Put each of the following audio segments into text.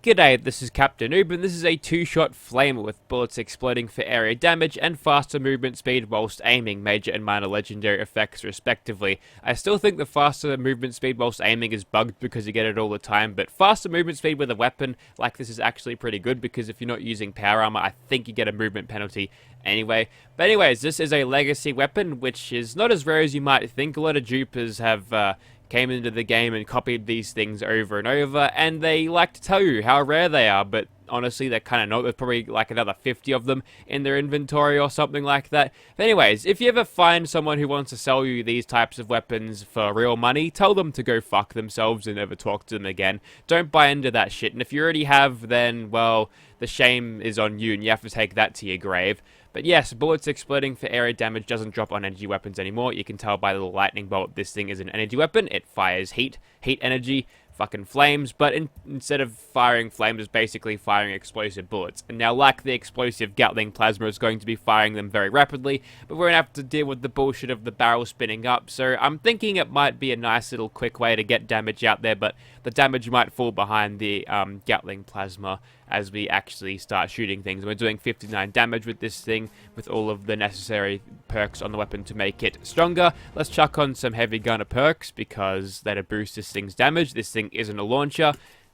G'day, this is Captainoob, and this is a two-shot flamer with bullets exploding for area damage and faster movement speed whilst aiming, major and minor legendary effects respectively. I still think the faster movement speed whilst aiming is bugged because you get it all the time, but faster movement speed with a weapon like this is actually pretty good because if you're not using power armor, I think you get a movement penalty anyway. But anyways, this is a legacy weapon which is not as rare as you might think. A lot of dupers have came into the game and copied these things over and over, and they like to tell you how rare they are, but honestly, they're kind of not. There's probably like another 50 of them in their inventory or something like that. But anyways, if you ever find someone who wants to sell you these types of weapons for real money, tell them to go fuck themselves and never talk to them again. Don't buy into that shit, and if you already have, then, well, the shame is on you, and you have to take that to your grave. But yes, bullets exploding for area damage doesn't drop on energy weapons anymore. You can tell by the little lightning bolt this thing is an energy weapon. It fires heat energy, fucking flames, but instead of firing flames, it's basically firing explosive bullets. And now, like the explosive Gatling plasma, is going to be firing them very rapidly, but we're going to have to deal with the bullshit of the barrel spinning up. So I'm thinking it might be a nice little quick way to get damage out there, but the damage might fall behind the Gatling plasma as we actually start shooting things. We're doing 59 damage with this thing, with all of the necessary perks on the weapon to make it stronger. Let's chuck on some heavy gunner perks, because that'll boost this thing's damage. This thing isn't a launcher,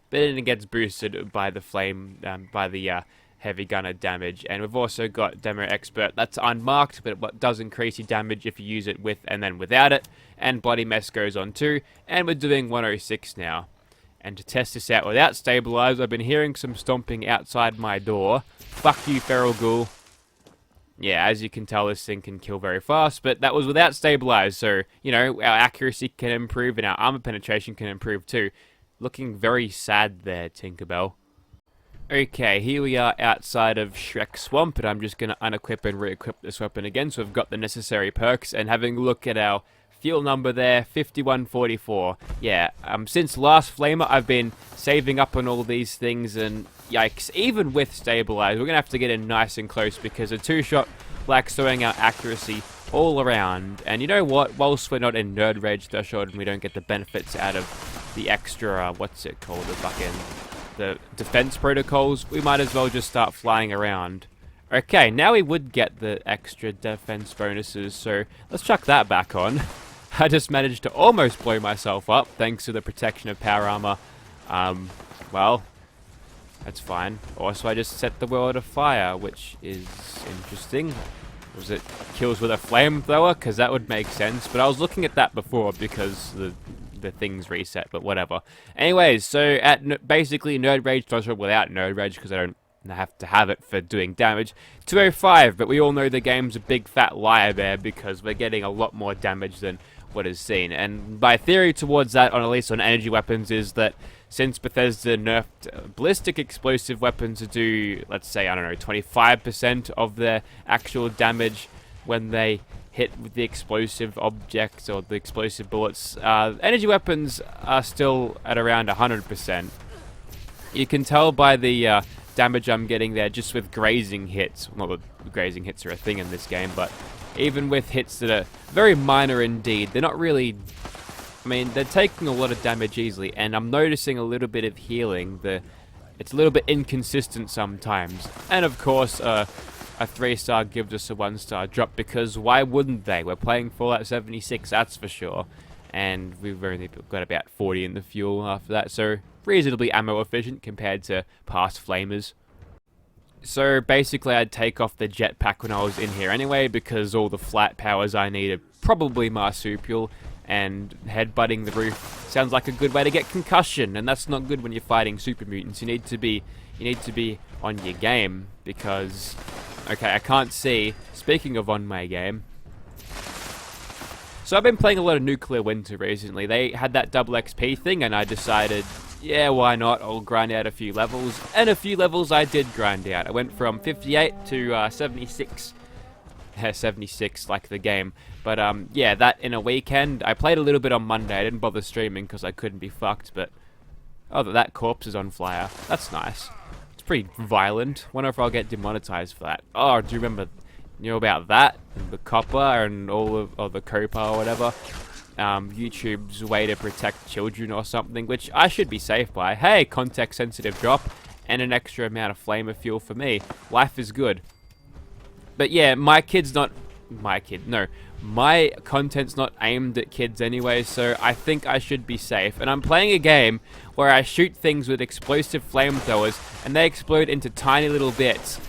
but then it gets boosted by the flame, by the heavy gunner damage. And we've also got Demo Expert. That's unmarked, but it does increase your damage if you use it with and then without it. And Bloody Mess goes on too. And we're doing 106 now. And to test this out without stabilize, I've been hearing some stomping outside my door. Fuck you, feral ghoul. Yeah, as you can tell, this thing can kill very fast, but that was without stabilize, so, you know, our accuracy can improve and our armor penetration can improve too. Looking very sad there, Tinkerbell. Okay, here we are outside of Shrek Swamp, and I'm just going to unequip and re-equip this weapon again, so we've got the necessary perks, and having a look at our fuel number there, 5144. Yeah, since last Flamer, I've been saving up on all these things, and yikes, even with stabilize, we're going to have to get in nice and close, because a two-shot likes throwing out accuracy all around. And you know what, whilst we're not in Nerd Rage threshold and we don't get the benefits out of the extra, what's it called, the defense protocols, we might as well just start flying around. Okay, now we would get the extra defense bonuses, so let's chuck that back on. I just managed to almost blow myself up, thanks to the protection of power armor. Well, that's fine. Also, I just set the world afire, which is interesting. Was it kills with a flamethrower? Because that would make sense. But I was looking at that before because the things reset, but whatever. Anyways, so at basically Nerd Rage threshold without Nerd Rage, because I don't have to have it for doing damage, 205, but we all know the game's a big fat liar there because we're getting a lot more damage than what is seen. And my theory towards that, at least on energy weapons, is that since Bethesda nerfed ballistic explosive weapons to do, let's say, I don't know, 25% of their actual damage when they hit with the explosive objects or the explosive bullets, energy weapons are still at around 100%. You can tell by the damage I'm getting there just with grazing hits. Not that grazing hits are a thing in this game, but even with hits that are very minor indeed, they're not really, I mean, they're taking a lot of damage easily, and I'm noticing a little bit of healing. It's a little bit inconsistent sometimes. And of course, a 3-star gives us a 1-star drop, because why wouldn't they? We're playing Fallout 76, that's for sure. And we've only got about 40 in the fuel after that, so reasonably ammo efficient compared to past flamers. So basically I'd take off the jetpack when I was in here anyway, because all the flat powers I need are probably marsupial, and headbutting the roof sounds like a good way to get concussion, and that's not good when you're fighting super mutants. You need to be on your game, because, okay, I can't see, speaking of on my game, so I've been playing a lot of Nuclear Winter recently. They had that double XP thing, and I decided, yeah, why not? I'll grind out a few levels. And a few levels I did grind out. I went from 58 to 76. 76, like the game. But, yeah, that in a weekend. I played a little bit on Monday. I didn't bother streaming because I couldn't be fucked, but... oh, that corpse is on fire. That's nice. It's pretty violent. Wonder if I'll get demonetized for that. Oh, do you remember... you know about that? The copper and all of, or the copa or whatever. YouTube's way to protect children or something, which I should be safe by. Hey, context sensitive drop. and an extra amount of flamer fuel for me. Life is good. But yeah, my content's not aimed at kids anyway, so I think I should be safe. And I'm playing a game where I shoot things with explosive flamethrowers, and they explode into tiny little bits.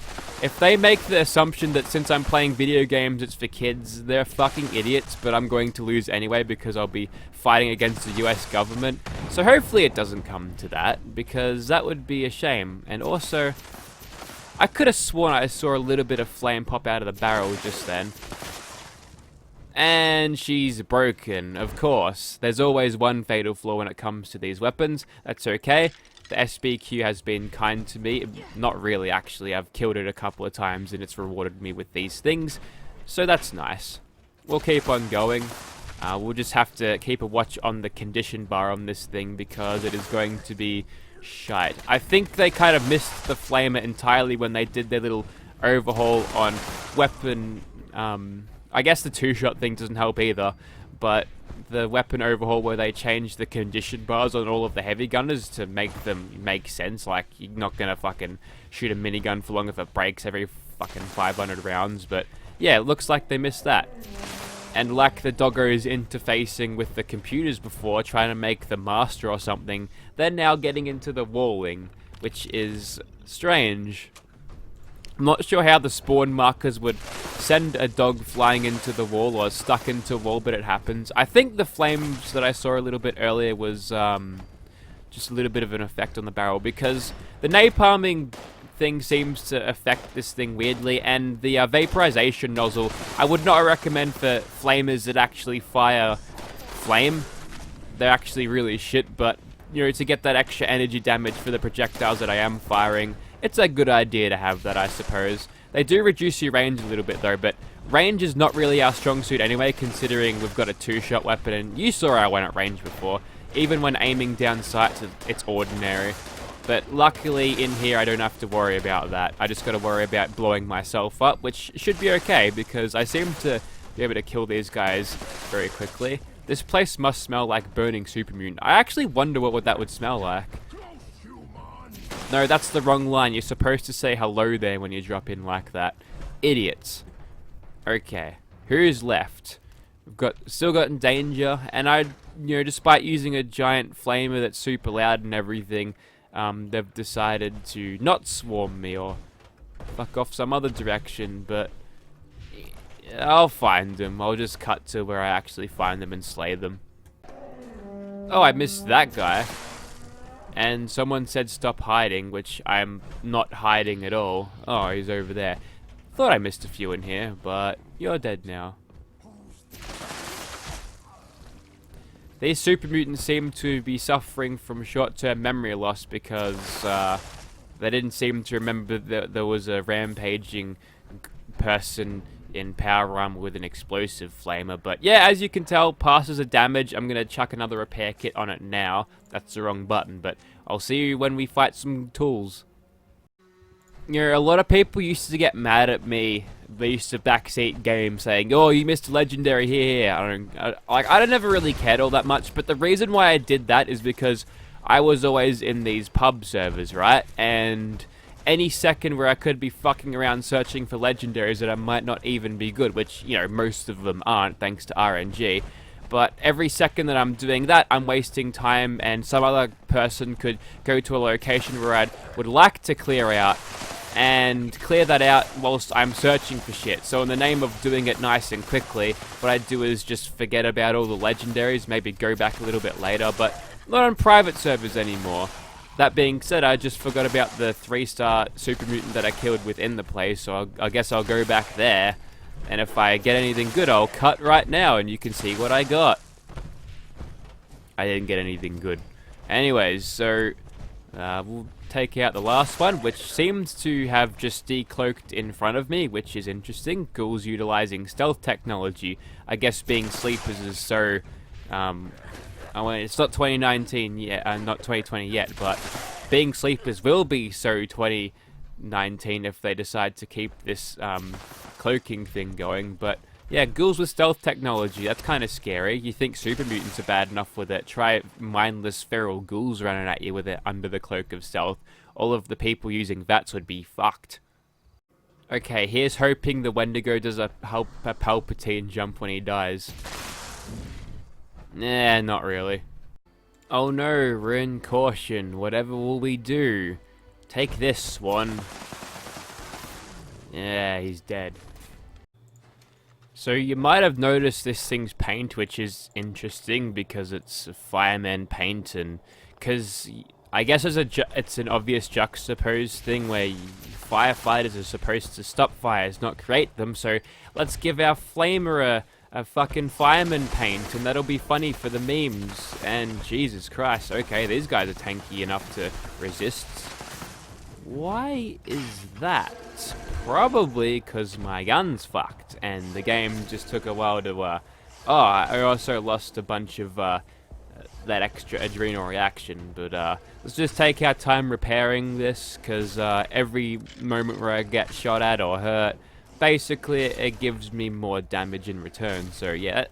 If they make the assumption that since I'm playing video games it's for kids, they're fucking idiots, but I'm going to lose anyway because I'll be fighting against the US government. So hopefully it doesn't come to that, because that would be a shame. And also, I could have sworn I saw a little bit of flame pop out of the barrel just then. And she's broken, of course. There's always one fatal flaw when it comes to these weapons. That's okay. The SBQ has been kind to me. Not really, actually. I've killed it a couple of times and it's rewarded me with these things. So that's nice. We'll keep on going. We'll just have to keep a watch on the condition bar on this thing because it is going to be shite. I think they kind of missed the flamer entirely when they did their little overhaul on weapon. I guess the two-shot thing doesn't help either, but the weapon overhaul where they changed the condition bars on all of the heavy gunners to make them make sense. Like, you're not gonna fucking shoot a minigun for long if it breaks every fucking 500 rounds, but yeah, it looks like they missed that. And like the doggos interfacing with the computers before, trying to make the master or something, they're now getting into the walling, which is strange. I'm not sure how the spawn markers would send a dog flying into the wall or stuck into a wall, but it happens. I think the flames that I saw a little bit earlier was just a little bit of an effect on the barrel, because the napalming thing seems to affect this thing weirdly, and the vaporization nozzle I would not recommend for flamers that actually fire flame. They're actually really shit, but you know, to get that extra energy damage for the projectiles that I am firing, it's a good idea to have that, I suppose. They do reduce your range a little bit though, but range is not really our strong suit anyway, considering we've got a two-shot weapon, and you saw I went at range before. Even when aiming down sights, it's ordinary. But luckily in here I don't have to worry about that. I just got to worry about blowing myself up, which should be okay because I seem to be able to kill these guys very quickly. This place must smell like burning super mutant. I actually wonder what that would smell like. No, that's the wrong line. You're supposed to say hello there when you drop in like that. Idiots. Okay, who's left? We've still got danger, and despite using a giant flamer that's super loud and everything, they've decided to not swarm me or fuck off some other direction, but I'll find them. I'll just cut to where I actually find them and slay them. Oh, I missed that guy. And someone said stop hiding, which I'm not hiding at all. Oh, he's over there. Thought I missed a few in here, but you're dead now. These super mutants seem to be suffering from short-term memory loss because they didn't seem to remember that there was a rampaging person in power armor with an explosive flamer. But yeah, as you can tell, passes a damage. I'm going to chuck another repair kit on it now. That's the wrong button, but I'll see you when we fight some tools. You know, a lot of people used to get mad at me. They used to backseat game saying, "Oh, you missed a legendary here." I never really cared all that much, but the reason why I did that is because I was always in these pub servers, right? And any second where I could be fucking around searching for legendaries that I might not even be good, which, you know, most of them aren't thanks to RNG. But every second that I'm doing that, I'm wasting time, and some other person could go to a location where I would like to clear out, and clear that out whilst I'm searching for shit. So in the name of doing it nice and quickly, what I do is just forget about all the legendaries, maybe go back a little bit later, but not on private servers anymore. That being said, I just forgot about the 3-star super mutant that I killed within the place, so I guess I'll go back there. And if I get anything good, I'll cut right now and you can see what I got. I didn't get anything good. Anyways, so we'll take out the last one, which seems to have just decloaked in front of me, which is interesting. Ghouls utilizing stealth technology. I guess being sleepers is so... it's not 2019 yet, not 2020 yet, but being sleepers will be so 2019 if they decide to keep this cloaking thing going. But yeah, ghouls with stealth technology, that's kind of scary. You think super mutants are bad enough with it, try mindless feral ghouls running at you with it under the cloak of stealth. all of the people using VATS would be fucked. Okay, here's hoping the Wendigo does a Palpatine jump when he dies. Nah, not really. Oh no, we're in caution. Whatever will we do? Take this, Swan. Yeah, he's dead. So you might have noticed this thing's paint, which is interesting because it's a fireman paint, and because I guess it's an obvious juxtaposed thing where firefighters are supposed to stop fires, not create them. So let's give our flamer a fucking fireman paint, and that'll be funny for the memes. And Jesus Christ, okay, these guys are tanky enough to resist. Why is that? Probably because my gun's fucked, and the game just took a while to, oh, I also lost a bunch of, that extra adrenal reaction, but, let's just take our time repairing this, because, every moment where I get shot at or hurt, basically it gives me more damage in return. So, yeah,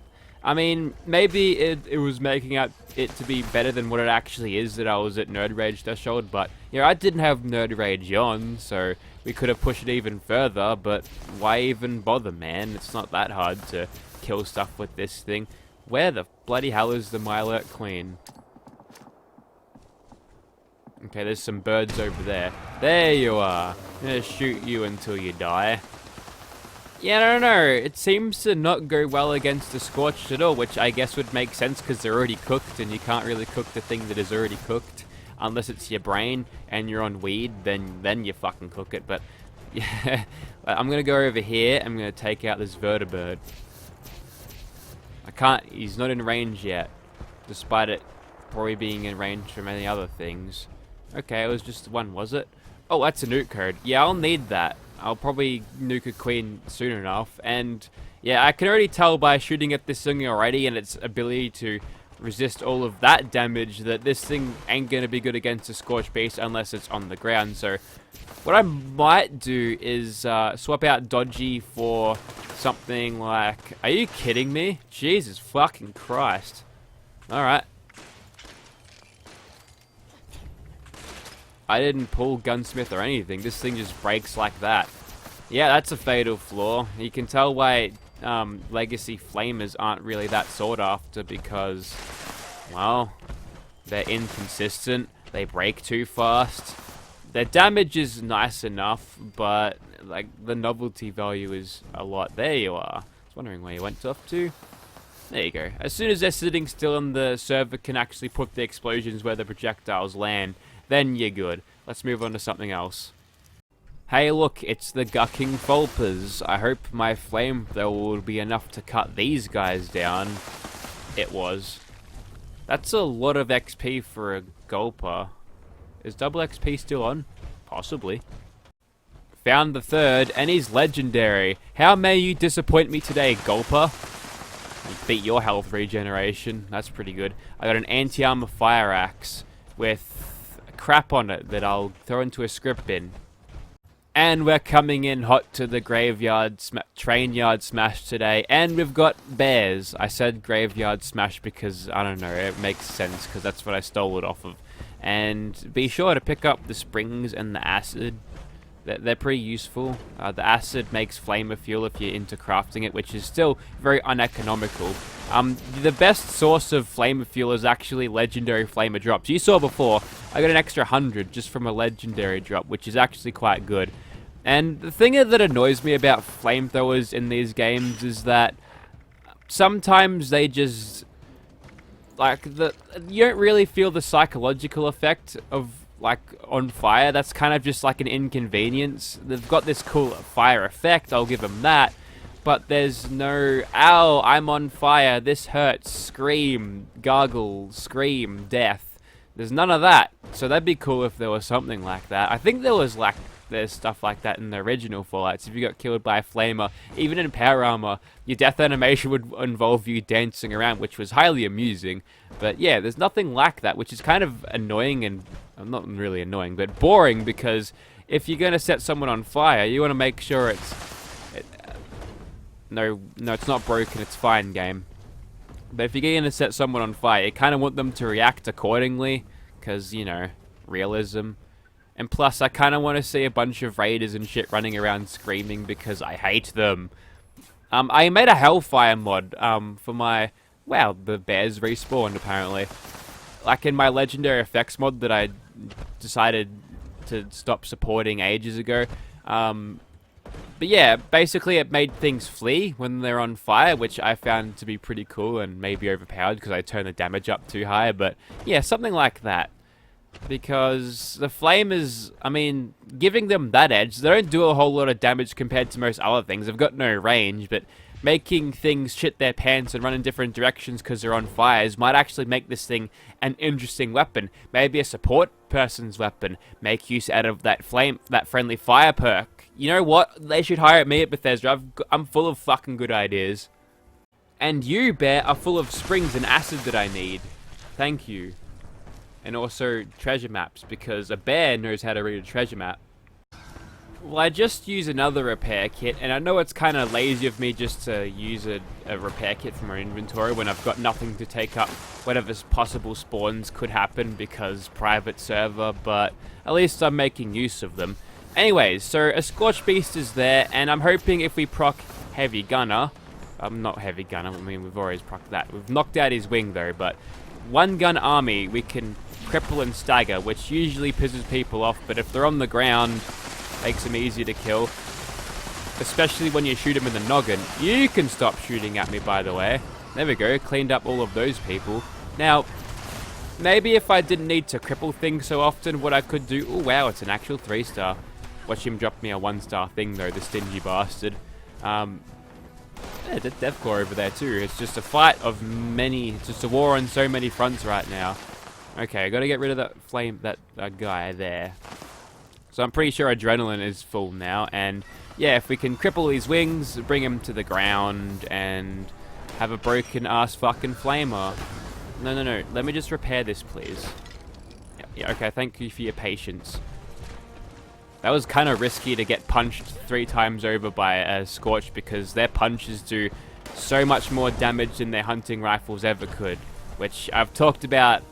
I mean, maybe it was making out it to be better than what it actually is that I was at Nerd Rage threshold, but, you know, I didn't have Nerd Rage on, so we could have pushed it even further, but why even bother, man? It's not that hard to kill stuff with this thing. Where the bloody hell is the Mylert Queen? Okay, there's some birds over there. There you are. I'm gonna shoot you until you die. Yeah, I don't know. It seems to not go well against the Scorched at all, which I guess would make sense because they're already cooked, and you can't really cook the thing that is already cooked. Unless it's your brain and you're on weed, then you fucking cook it. But yeah, I'm gonna go over here. I'm gonna take out this vertibird. I can't. He's not in range yet, despite it probably being in range from any other things. Okay, it was just one, was it? Oh, that's a nuke code. Yeah, I'll need that. I'll probably nuke a queen soon enough. And yeah, I can already tell by shooting at this thing already and its ability to resist all of that damage that this thing ain't gonna be good against a Scorched Beast unless it's on the ground. So what I might do is swap out Dodgy for something like... Are you kidding me? Jesus fucking Christ. Alright. I didn't pull Gunsmith or anything. This thing just breaks like that. Yeah, that's a fatal flaw. You can tell why Legacy Flamers aren't really that sought after because, well, they're inconsistent. They break too fast. Their damage is nice enough, but like the novelty value is a lot. There you are. I was wondering where you went off to. There you go. As soon as they're sitting still and the server can actually put the explosions where the projectiles land, then you're good. Let's move on to something else. Hey look, it's the Gucking Fulpers. I hope my flamethrower will be enough to cut these guys down. It was. That's a lot of XP for a Gulper. Is double XP still on? Possibly. Found the third, and he's legendary. How may you disappoint me today, Gulper? You beat your health regeneration. That's pretty good. I got an anti-armor fire axe with crap on it that I'll throw into a script bin. And we're coming in hot to the train yard smash today, and we've got bears. I said graveyard smash because, I don't know, it makes sense because that's what I stole it off of. And be sure to pick up the springs and the acid. They're pretty useful. The acid makes flamer fuel if you're into crafting it, which is still very uneconomical. The best source of flamer fuel is actually legendary flamer drops. You saw before, I got an extra 100 just from a legendary drop, which is actually quite good. And the thing that annoys me about flamethrowers in these games is that sometimes they just... like, you don't really feel the psychological effect of, like, on fire. That's kind of just like an inconvenience. They've got this cool fire effect, I'll give them that. But there's no, ow, I'm on fire, this hurts, scream, gargle, scream, death. There's none of that. So that'd be cool if there was something like that. I think there's stuff like that in the original Fallouts. If you got killed by a flamer, even in power armor, your death animation would involve you dancing around, which was highly amusing. But yeah, there's nothing like that, which is kind of annoying and, not really annoying, but boring, because if you're going to set someone on fire, you want to make sure it's... No, it's not broken, it's fine, game. But if you're going to set someone on fire, you kind of want them to react accordingly, because, you know, realism. And plus, I kind of want to see a bunch of raiders and shit running around screaming because I hate them. I made a Hellfire mod for my... Wow, the bears respawned apparently. Like in my Legendary Effects mod that I decided to stop supporting ages ago. But yeah, basically it made things flee when they're on fire, which I found to be pretty cool and maybe overpowered because I turned the damage up too high. But yeah, something like that. Because the flame is, I mean, giving them that edge, they don't do a whole lot of damage compared to most other things. They've got no range, but making things shit their pants and run in different directions because they're on fires might actually make this thing an interesting weapon. Maybe a support person's weapon. Make use out of that friendly fire perk. You know what? They should hire me at Bethesda. I'm full of fucking good ideas. And you, Bear, are full of springs and acid that I need. Thank you. And also treasure maps, because a bear knows how to read a treasure map. Well, I just use another repair kit, and I know it's kind of lazy of me just to use a repair kit from my inventory when I've got nothing to take up whatever possible spawns could happen because private server, but at least I'm making use of them. Anyways, so a Scorch Beast is there, and I'm hoping if we proc Heavy Gunner, not Heavy Gunner, I mean we've always procced that. We've knocked out his wing though, but one gun army we can cripple and stagger, which usually pisses people off, but if they're on the ground, makes them easier to kill. Especially when you shoot them in the noggin. You can stop shooting at me, by the way. There we go, cleaned up all of those people. Now, maybe if I didn't need to cripple things so often, what I could do... Oh wow, it's an actual 3-star. Watch him drop me a 1-star thing though, the stingy bastard. Yeah, Deathcore over there too. It's just a fight of many... It's just a war on so many fronts right now. Okay, I gotta get rid of that flame, that guy there. So I'm pretty sure Adrenaline is full now, and yeah, if we can cripple his wings, bring him to the ground, and have a broken ass fucking flamer. No, let me just repair this, please. Yeah, okay, thank you for your patience. That was kind of risky to get punched 3 times over by a Scorch, because their punches do so much more damage than their hunting rifles ever could, which I've talked about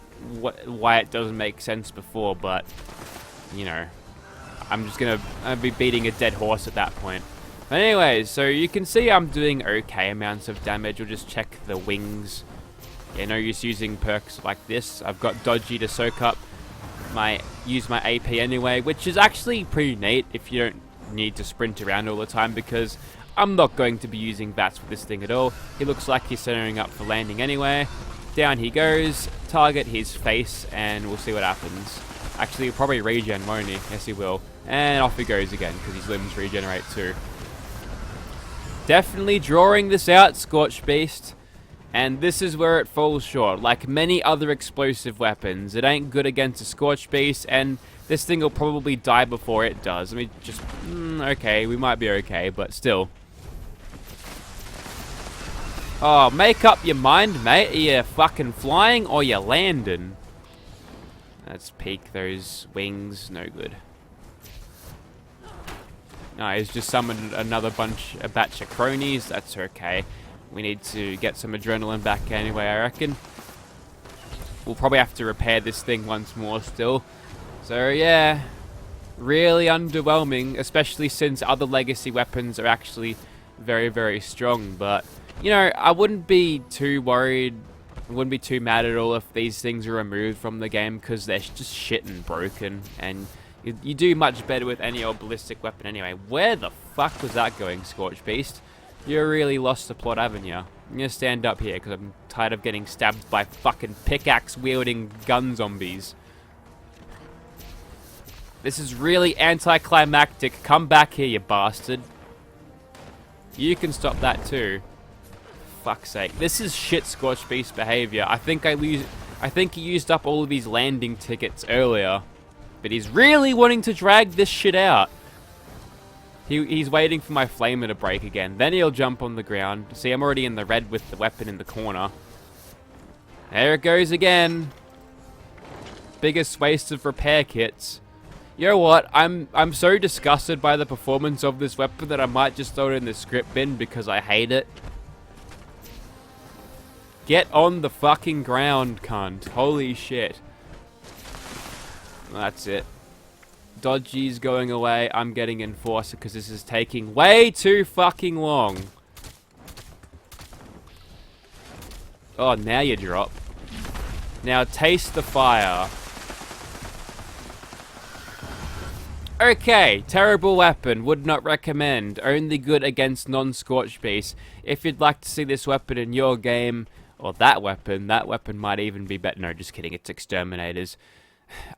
why it doesn't make sense before, but you know, I'm just gonna be beating a dead horse at that point. But anyways, so you can see I'm doing okay amounts of damage. We'll just check the wings. Yeah, no use using perks like this. I've got Dodgy to soak up use my AP anyway, which is actually pretty neat if you don't need to sprint around all the time, because I'm not going to be using VATS with this thing at all. He looks like he's centering up for landing anyway. Down he goes, target his face, and we'll see what happens. Actually, he'll probably regen, won't he? Yes, he will. And off he goes again, because his limbs regenerate too. Definitely drawing this out, Scorch Beast. And this is where it falls short. Like many other explosive weapons, it ain't good against a Scorch Beast, and this thing will probably die before it does. I mean, just... okay, we might be okay, but still. Oh, make up your mind, mate. Are you fucking flying or you landing? Let's peek those wings. No good. No, he's just summoned another batch of cronies. That's okay. We need to get some adrenaline back anyway, I reckon. We'll probably have to repair this thing once more still. So yeah, really underwhelming, especially since other legacy weapons are actually very, very strong. But you know, I wouldn't be too worried, I wouldn't be too mad at all if these things are removed from the game, because they're just shit and broken, and you do much better with any old ballistic weapon anyway. Where the fuck was that going, Scorch Beast? You really lost the plot, haven't you? I'm gonna stand up here, because I'm tired of getting stabbed by fucking pickaxe-wielding gun zombies. This is really anticlimactic. Come back here, you bastard. You can stop that too. Fuck's sake. This is shit Scorch Beast behavior. I think he used up all of his landing tickets earlier. But he's really wanting to drag this shit out. He's waiting for my flamer to break again. Then he'll jump on the ground. See, I'm already in the red with the weapon in the corner. There it goes again. Biggest waste of repair kits. You know what? I'm so disgusted by the performance of this weapon that I might just throw it in the script bin because I hate it. Get on the fucking ground, cunt. Holy shit. That's it. Dodgy's going away. I'm getting Enforcer because this is taking way too fucking long. Oh, now you drop. Now taste the fire. Okay, terrible weapon, would not recommend, only good against non-scorched beasts. If you'd like to see this weapon in your game, or that weapon might even be better. No, just kidding, it's exterminators.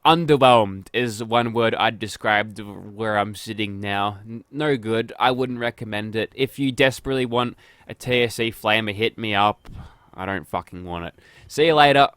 Underwhelmed is one word I'd describe where I'm sitting now. No good, I wouldn't recommend it. If you desperately want a TSE flamer, hit me up. I don't fucking want it. See you later.